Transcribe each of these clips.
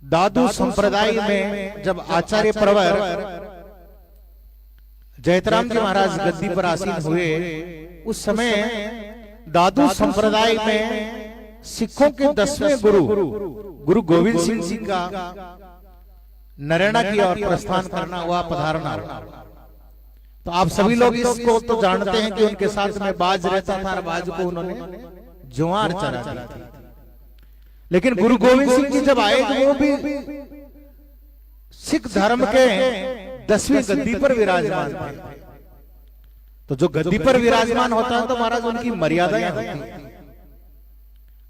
दादू संप्रदाय में जब आचार्य प्रवर जयतराम जी महाराज गद्दी पर आसीन हुए, उस समय दादू संप्रदाय में सिखों के 10वें गुरु गोविंद सिंह जी का नरेना की ओर प्रस्थान करना हुआ, पधारना। तो आप सभी लोग इसको तो जानते हैं कि उनके साथ में बाज रहता था, बाज को उन्होंने जुआर चरा दी थी। लेकिन गुरु गोविंद सिंह जी जब आए तो वो भी सिख धर्म के 10वीं गद्दी पर विराजमान थे। तो जो गद्दी पर विराजमान होता है तो महाराज उनकी मर्यादाएं होती हैं।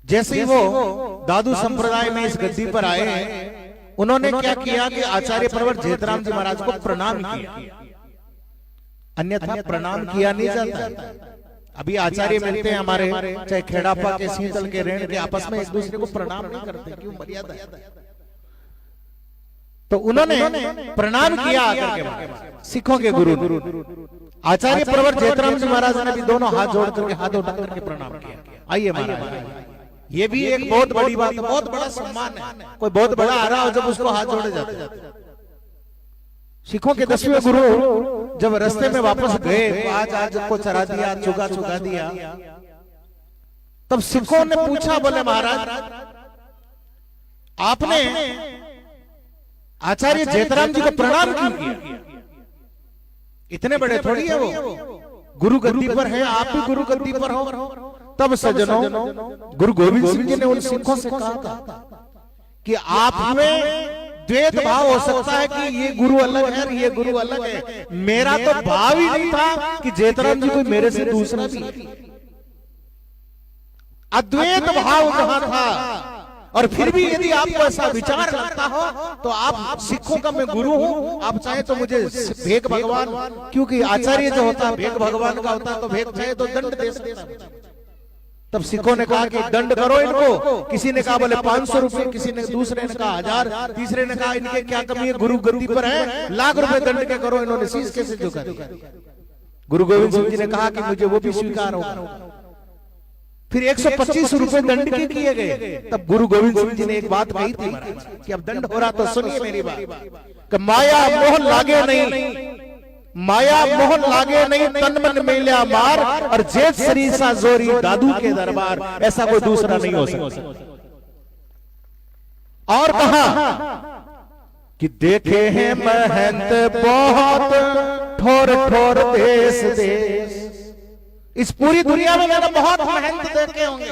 जैसे ही वो दादू संप्रदाय में इस गद्दी पर आए, उन्होंने क्या किया कि आचार्य प्रवर जयतराम जी महाराज को प्रणाम किया, अन्यथा प्रणाम किया नहीं जाता। अभी आचार्य मिलते हैं हमारे, चाहे खेड़ापा के, सीतल के, रेण के, आपस में एक दूसरे को प्रणाम नहीं करते, क्यों? मर्यादा है। तो उन्होंने प्रणाम किया आकर के सिखों के गुरु आचार्य प्रवर जयतराम जी महाराज ने भी दोनों हाथ जोड़ करके, हाथ उठा करके प्रणाम किया। आइए महाराज, ये भी एक बहुत बड़ी बात है, बहुत बड़ा सम्मान है। कोई बहुत बड़ा आ रहा हो जब उसको हाथ जोड़े जाते। सिखों के 10वें गुरु जब रास्ते में वापस गए, आज को चरा दिया, चुगा दिया, तब सिखों ने पूछा, बोले महाराज आपने आचार्य जयतराम जी को प्रणाम क्यों किया? इतने बड़े थोड़ी है वो, गुरु गद्दी पर है, आप भी गुरु गद्दी पर हो। तब सज्जनों, गुरु गोविंद सिंह जी ने उन सिखों से कहा था कि आप में द्वैत भाव हो सकता है कि ये गुरु अलग है, ये गुरु अलग है। मेरा तो भाव ही नहीं था कि जयतराम जी कोई मेरे से दूसरा भी है। अद्वैत भाव जहां था, और फिर भी यदि आपको ऐसा विचार करता हो तो आप सिखों का मैं गुरु हूं, आप चाहे तो मुझे भेग भगवान, क्योंकि आचार्य जो होता है भेग भगवान का होता है, तो भेग चाहे तो दंड दे सकता। तब सिखों ने कहा कि दंड करो इनको। किसी ने कहा बोले 500 रुपए, किसी ने, दूसरे ने कहा 1000, तीसरे ने कहा इनके क्या कमी है, गुरु गद्दी पर है, लाख रुपए दंड के करो। इन्होंने शीश कैसे झुका दिया। गुरु गोविंद सिंह जी ने कहा कि मुझे वो भी स्वीकार होगा। फिर 125 रुपए दंड के किए गए। तब गुरु गोविंद सिंह जी ने एक बात कही थी कि अब दंड हो रहा तो सुनिए मेरी बात, कि माया मोह लागे नहीं, माया मोह लागे नहीं, तन मन मेल्या मार, और जेठ सरीसा जोरी दादू के दरबार, ऐसा कोई दूसरा नहीं हो सकता। और कहा कि देखे हैं महंत बहुत, ठोर ठोर देश देश। इस पूरी दुनिया में मैंने बहुत महंत देखे होंगे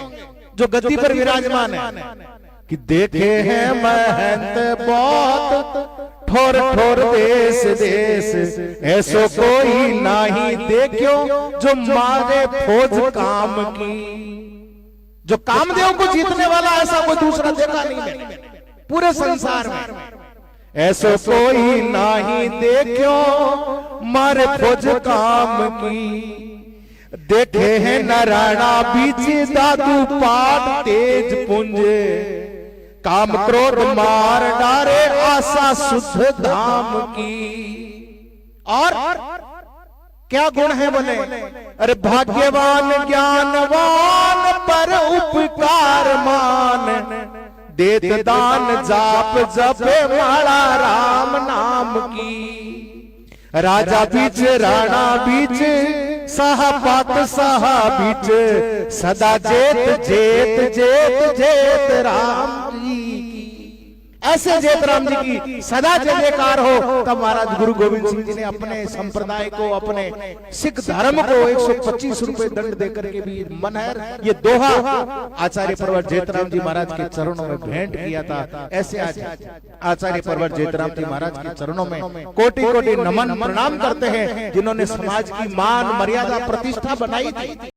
जो गद्दी पर विराजमान है, कि देखे हैं महंत बहुत, ठोर ठोर देश देश, ऐसो कोई नहीं देखो जो मारे फौज काम की। जो कामदेव को जीतने वाला ऐसा कोई दूसरा देखा नहीं है पूरे संसार में। ऐसो कोई नहीं देखो मारे फौज काम की। देखे हैं नराणा बीच दादू पाट तेज पुंज, काम क्रोध मार डारे आशा शुद्ध धाम की। और क्या गुण है बोले, अरे भाग्यवान ज्ञानवान पर उपकार मान, देत दान जाप जपे माड़ा राम नाम की। राजा बीच राणा बीच सहापात सहा बीच, सदा जेत जेत जेत जेत राम जी की। ऐसे जयतराम जी की सदा जय जयकार हो। तब महाराज गुरु गोविंद सिंह जी ने अपने संप्रदाय को, अपने सिख धर्म को 125 रुपए दंड देकर के भी मनहर ये दोहा आचार्य प्रवर जयतराम जी महाराज के चरणों में भेंट किया था। ऐसे आज आचार्य प्रवर जयतराम जी महाराज के चरणों में कोटि कोटि नमन प्रणाम करते हैं, जिन्होंने समाज की मान मर्यादा प्रतिष्ठा बनाई थी।